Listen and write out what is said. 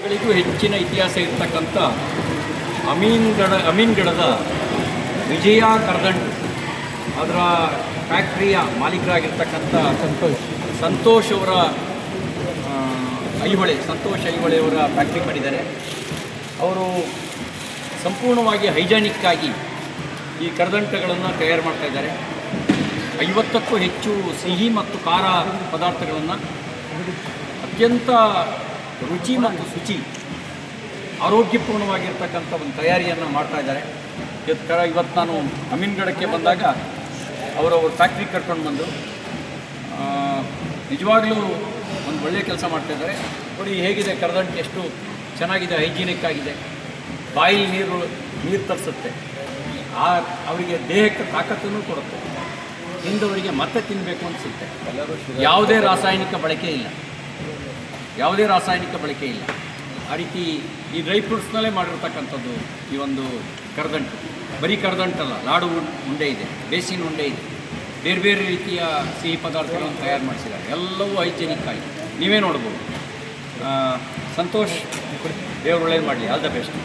ಗಳಿಗೂ ಹೆಚ್ಚಿನ ಇತಿಹಾಸ ಇರ್ತಕ್ಕಂಥ ಅಮೀನ್ಗಡದ ವಿಜಯ ಕರ್ದಂಟು ಅದರ ಫ್ಯಾಕ್ಟ್ರಿಯ ಮಾಲೀಕರಾಗಿರ್ತಕ್ಕಂಥ ಸಂತೋಷ್ ಅವರ ಸಂತೋಷ್ ಐಹೊಳೆಯವರ ಫ್ಯಾಕ್ಟ್ರಿ ಮಾಡಿದ್ದಾರೆ. ಅವರು ಸಂಪೂರ್ಣವಾಗಿ ಹೈಜಾನಿಕ್ಕಾಗಿ ಈ ಕರದಂಟಗಳನ್ನು ತಯಾರು ಮಾಡ್ತಾಯಿದ್ದಾರೆ. 50ಕ್ಕೂ ಹೆಚ್ಚು ಸಿಹಿ ಮತ್ತು ಖಾರ ಪದಾರ್ಥಗಳನ್ನು ಅತ್ಯಂತ ರುಚಿ ಮತ್ತು ಶುಚಿ ಆರೋಗ್ಯಪೂರ್ಣವಾಗಿರ್ತಕ್ಕಂಥ ಒಂದು ತಯಾರಿಯನ್ನು ಮಾಡ್ತಾಯಿದ್ದಾರೆ. ಇವತ್ತು ನಾನು ಅಮೀನ್ಗಡಕ್ಕೆ ಬಂದಾಗ ಅವರ ಫ್ಯಾಕ್ಟ್ರಿಗೆ ಕರ್ಕೊಂಡು ಬಂದು ನಿಜವಾಗ್ಲೂ ಒಂದು ಒಳ್ಳೆಯ ಕೆಲಸ ಮಾಡ್ತಾಯಿದ್ದಾರೆ. ನೋಡಿ ಹೇಗಿದೆ ಕರದಂಟು, ಎಷ್ಟು ಚೆನ್ನಾಗಿದೆ, ಹೈಜೀನಿಕ್ ಆಗಿದೆ, ಬಾಯಲ್ಲಿ ನೀರು ತರಿಸುತ್ತೆ, ಅವರಿಗೆ ದೇಹಕ್ಕೆ ತಾಕತ್ತನ್ನು ಕೊಡುತ್ತೆ, ತಿಂದವರಿಗೆ ಮತ್ತೆ ತಿನ್ನಬೇಕು ಅನಿಸುತ್ತೆ. ಯಾವುದೇ ರಾಸಾಯನಿಕ ಬಳಕೆ ಇಲ್ಲ. ಆ ರೀತಿ ಈ ಡ್ರೈ ಫ್ರೂಟ್ಸ್ನಲ್ಲೇ ಮಾಡಿರ್ತಕ್ಕಂಥದ್ದು ಈ ಒಂದು ಕರದಂಟು. ಬರೀ ಕರದಂಟಲ್ಲ, ಲಾಡು ಉಂಡೆ ಇದೆ, ಬೇಸಿನ ಉಂಡೆ ಇದೆ, ಬೇರೆ ಬೇರೆ ರೀತಿಯ ಸಿಹಿ ಪದಾರ್ಥಗಳನ್ನು ತಯಾರು ಮಾಡಿಸಿದ್ದಾರೆ. ಎಲ್ಲವೂ ಹೈಜೆನಿಕ್ ಆಗಿ ನೀವೇ ನೋಡ್ಬೋದು. ಸಂತೋಷ್, ದೇವರು ಒಳ್ಳೇದು ಮಾಡಲಿ. All the best.